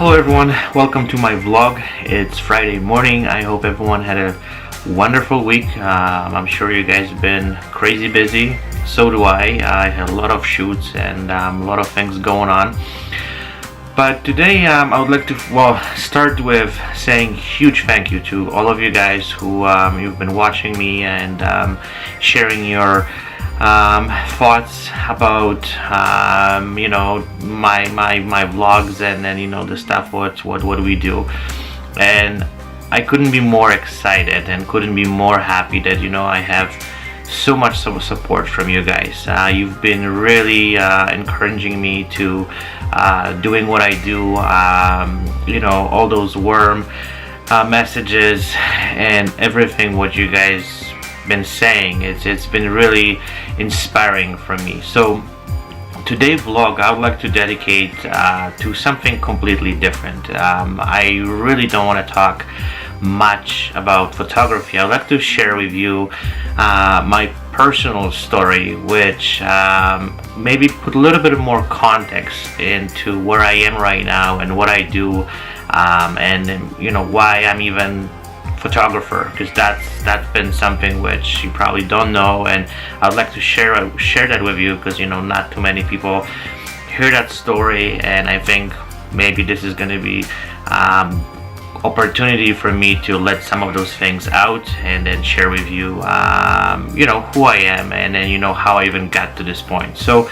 Hello everyone, welcome to my vlog. It's Friday morning. I hope everyone had a wonderful week. I'm sure you guys have been crazy busy. So do I. I had a lot of shoots and a lot of things going on. But today I would like to start with saying huge thank you to all of you guys who you've been watching me and sharing your thoughts about my vlogs and then the stuff what we do. And I couldn't be more excited and couldn't be more happy that I have so much support from you guys. You've been really encouraging me to doing what I do. All those warm messages and everything what you guys been saying, it's been really inspiring for me. So today's vlog I would like to dedicate to something completely different. I really don't want to talk much about photography. I'd like to share with you my personal story, which maybe put a little bit more context into where I am right now and what I do, and why I'm even photographer, because that's been something which you probably don't know, and I'd like to share that with you, because not too many people hear that story, and I think maybe this is going to be opportunity for me to let some of those things out and then share with you who I am, and then how I even got to this point. So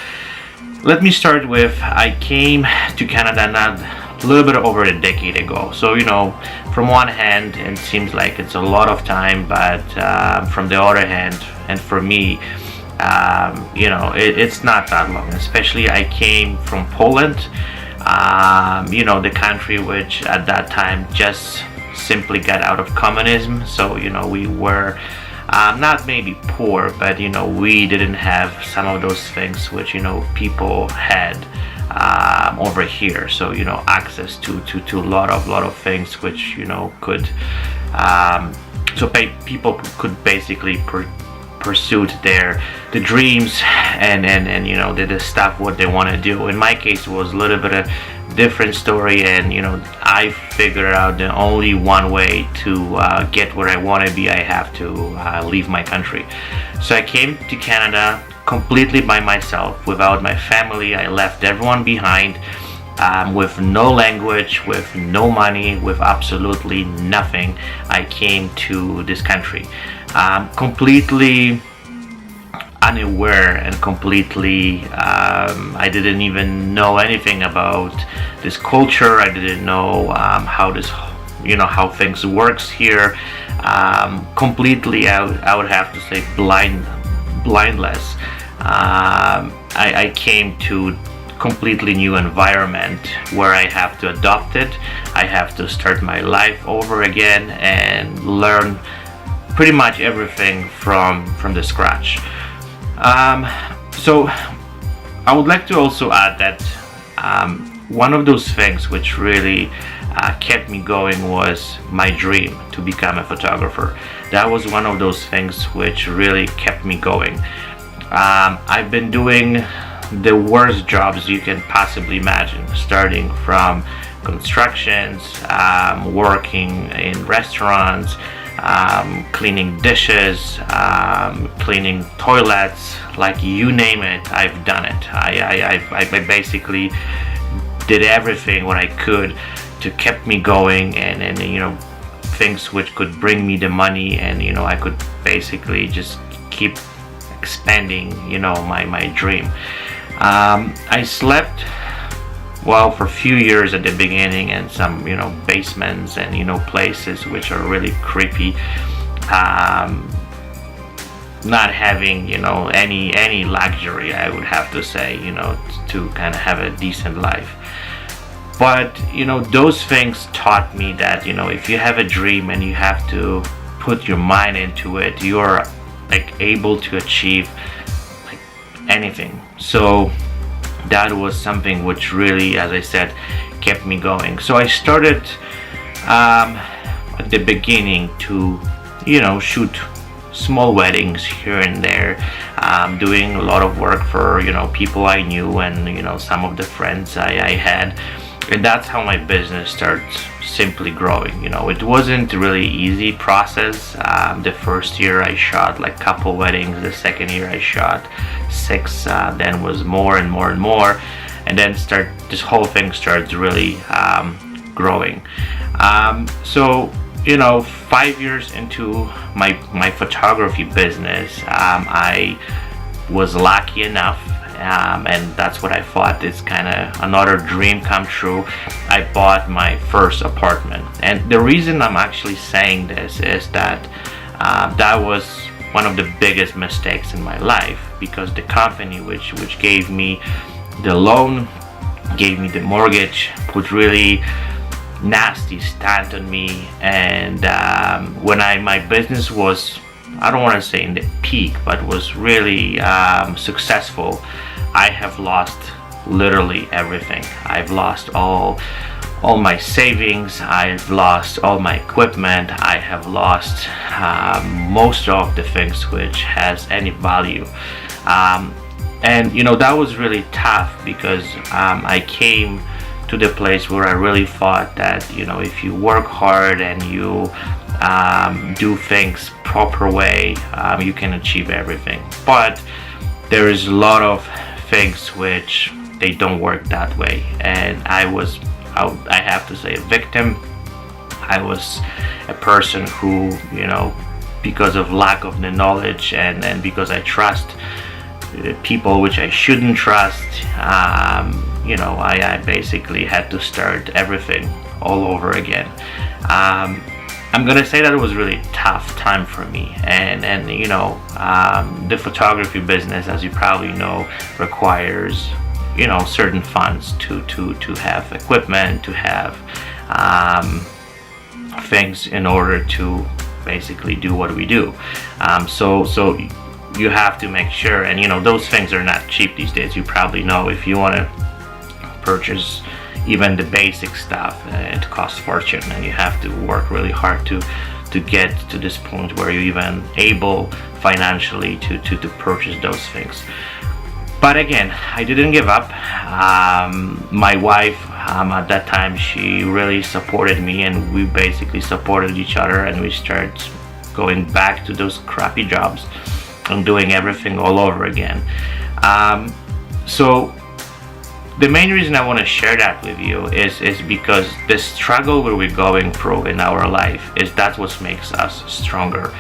let me start with, I came to Canada not a little bit over a decade ago. So from one hand it seems like it's a lot of time, but from the other hand, and for me, it's not that long. Especially I came from Poland, the country which at that time just simply got out of communism. So we were not maybe poor, but we didn't have some of those things which people had over here. So access to a lot of things which could people could basically pursue the dreams and the stuff what they want to do. In my case, it was a little bit of different story, and I figured out the only one way to get where I want to be, I have to leave my country. So I came to Canada completely by myself, without my family. I left everyone behind, with no language, with no money, with absolutely nothing. I came to this country completely unaware and completely I didn't even know anything about this culture. I didn't know how things works here. Completely I would have to say blindless. I came to completely new environment where I have to adopt it. I have to start my life over again and learn pretty much everything from the scratch. So I would like to also add that one of those things which really kept me going was my dream to become a photographer. That was one of those things which really kept me going. I've been doing the worst jobs you can possibly imagine, starting from constructions, working in restaurants, cleaning dishes, cleaning toilets, like you name it, I've done it. I basically did everything what I could to keep me going, and things which could bring me the money, and I could basically just keep expanding my dream. I slept for a few years at the beginning in some basements and places which are really creepy, not having any luxury, I would have to say, to kind of have a decent life. But those things taught me that if you have a dream and you have to put your mind into it, you're able to achieve anything. So that was something which really, as I said, kept me going. So I started at the beginning to shoot small weddings here and there, doing a lot of work for people I knew and some of the friends I had. And that's how my business starts simply growing. It wasn't really easy process. The first year I shot like couple weddings. The second year I shot 6. Then was more and more and more, and then this whole thing starts really growing. So 5 years into my photography business, I was lucky enough, and that's what I thought is kind of another dream come true. I bought my first apartment, and the reason I'm actually saying this is that that was one of the biggest mistakes in my life, because the company which gave me the loan, gave me the mortgage, put really nasty stand on me. And when my business was, I don't want to say in the peak, but was really successful, I have lost literally everything. I've lost all my savings, I've lost all my equipment, I have lost most of the things which has any value. And that was really tough, because I came to the place where I really thought that if you work hard and you do things proper way, you can achieve everything. But there is a lot of things which they don't work that way, and I have to say, a victim. I was a person who, because of lack of the knowledge and because I trust people which I shouldn't trust, I basically had to start everything all over again. I'm gonna say that it was really tough time for me, and the photography business, as you probably know, requires certain funds to have equipment, to have things in order to basically do what we do. So you have to make sure, and those things are not cheap these days. You probably know, if you want to purchase even the basic stuff, it costs fortune, and you have to work really hard to get to this point where you're even able financially to purchase those things. But again, I didn't give up. My wife at that time, she really supported me, and we basically supported each other, and we started going back to those crappy jobs and doing everything all over again. So the main reason I want to share that with you is because the struggle where we're going through in our life, that's what makes us stronger.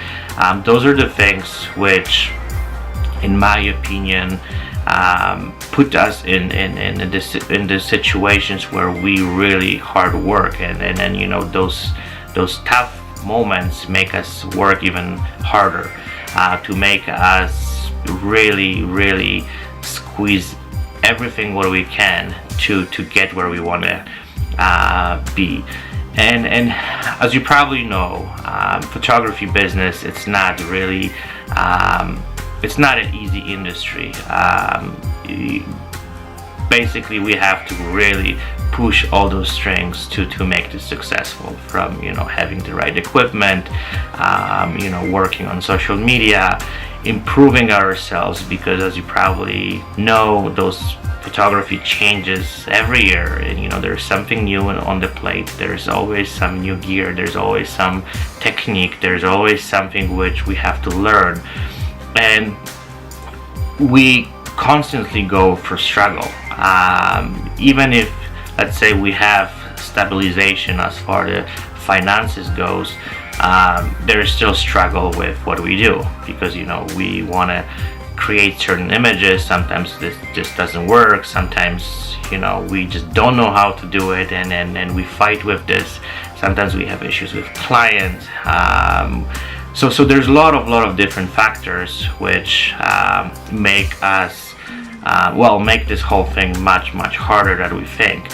Those are the things which, in my opinion, put us in the situations where we really hard work, and then those tough moments make us work even harder, to make us really squeeze everything what we can to get where we want to be. And as you probably know, photography business, it's not really it's not an easy industry. Basically, we have to really push all those strings to make this successful, from having the right equipment, working on social media, improving ourselves, because as you probably know, those photography changes every year, and there's something new on the plate. There's always some new gear, there's always some technique, there's always something which we have to learn, and we constantly go for struggle. Even if, let's say, we have stabilization as far as finances goes, there is still struggle with what we do, because we want to create certain images. Sometimes this just doesn't work. Sometimes we just don't know how to do it, and we fight with this. Sometimes we have issues with clients. So there's a lot of different factors which make us make this whole thing much harder than we think.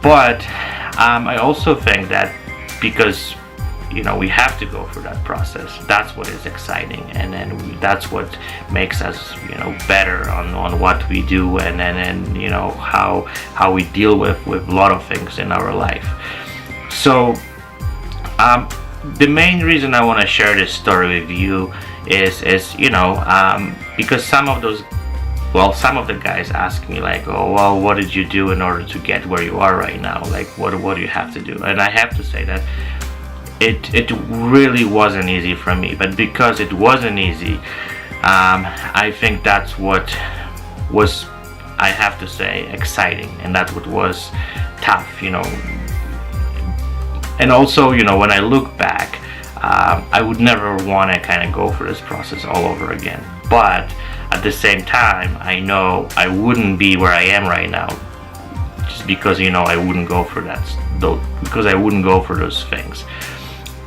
But I also think that because we have to go through that process, that's what is exciting, and then that's what makes us better on what we do, and how we deal with a lot of things in our life. So the main reason I want to share this story with you is because some of those well, some of the guys ask me like, oh, well, what did you do in order to get where you are right now? Like, what do you have to do? And I have to say that it really wasn't easy for me. But because it wasn't easy, I think that's what was, I have to say, exciting, and that's what was tough, you know. And also, you know, when I look back, I would never want to kind of go through this process all over again. But at the same time, I know I wouldn't be where I am right now just because, you know, I wouldn't go for that, because I wouldn't go for those things.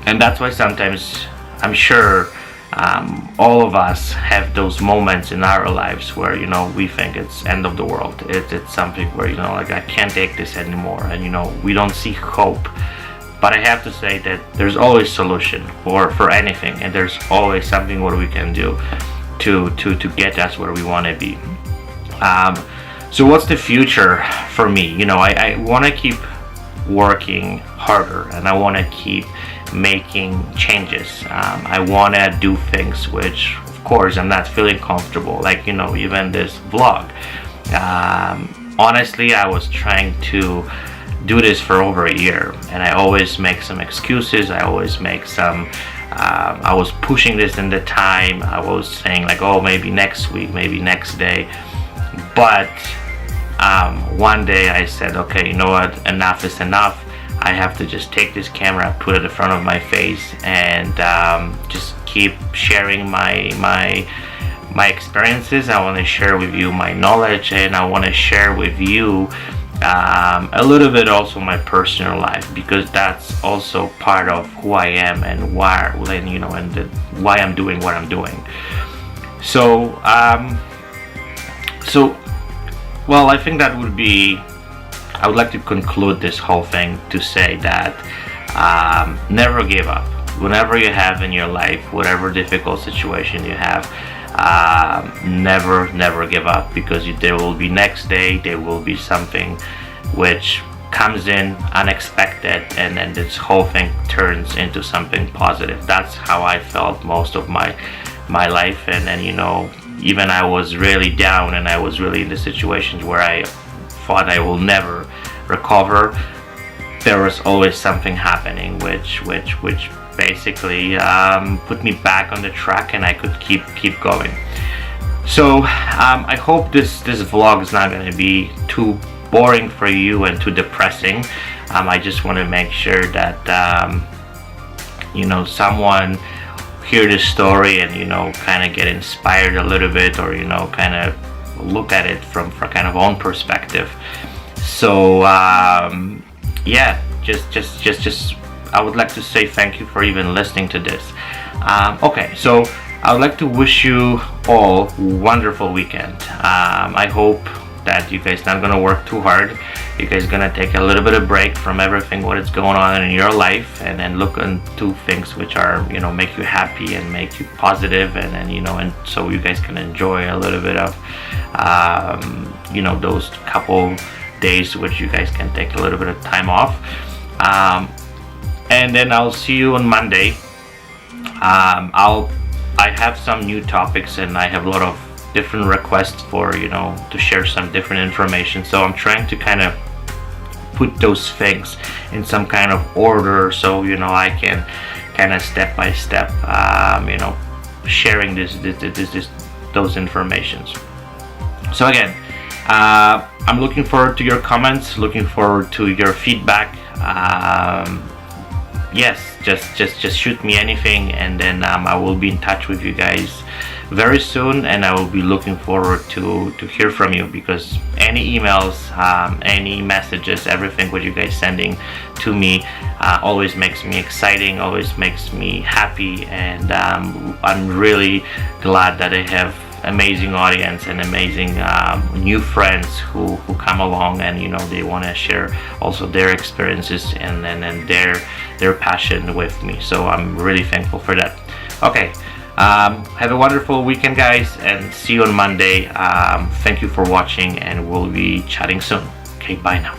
And that's why sometimes I'm sure all of us have those moments in our lives where, you know, we think it's end of the world. It's something where, you know, like, I can't take this anymore, and, you know, we don't see hope. But I have to say that there's always solution for anything, and there's always something what we can do to get us where we want to be. So what's the future for me? You know, I want to keep working harder, and I want to keep making changes. I want to do things which, of course, I'm not feeling comfortable, like, you know, even this vlog. Honestly, I was trying to do this for over a year, and I always make some excuses. I always make some I was pushing this in the time. I was saying like, oh, maybe next week, maybe next day. But one day I said, okay, you know what, enough is enough. I have to just take this camera, put it in front of my face, and just keep sharing my experiences. I want to share with you my knowledge, and I want to share with you a little bit also my personal life, because that's also part of who I am and why, you know, and why I'm doing what I'm doing. So well, I think that would be, I would like to conclude this whole thing to say that never give up. Whenever you have in your life, whatever difficult situation you have, never give up, because there will be next day, there will be something which comes in unexpected, and then this whole thing turns into something positive. That's how I felt most of my life. And then, you know, even I was really down, and I was really in the situations where I thought I will never recover, there was always something happening which basically put me back on the track, and I could keep going. So I hope this vlog is not going to be too boring for you and too depressing. I just want to make sure that you know, someone hear this story and, you know, kind of get inspired a little bit, or, you know, kind of look at it from kind of own perspective. So yeah, just I would like to say thank you for even listening to this. Okay, so I would like to wish you all a wonderful weekend. I hope that you guys not gonna work too hard. You guys gonna take a little bit of break from everything what is going on in your life, and then look into things which are, you know, make you happy and make you positive, and then, you know, and so you guys can enjoy a little bit of you know, those couple days which you guys can take a little bit of time off. And then I'll see you on Monday. I have some new topics, and I have a lot of different requests for, you know, to share some different information. So I'm trying to kind of put those things in some kind of order, so, you know, I can kind of step by step, you know, sharing those informations. So again, I'm looking forward to your comments, looking forward to your feedback. Yes, just shoot me anything, and then I will be in touch with you guys very soon, and I will be looking forward to hear from you, because any emails, any messages, everything what you guys sending to me always makes me exciting, always makes me happy, and I'm really glad that I have amazing audience and amazing new friends who come along, and, you know, they want to share also their experiences and their passion with me. So I'm really thankful for that. Okay, have a wonderful weekend, guys, and see you on Monday. Thank you for watching, and we'll be chatting soon. Okay, bye now.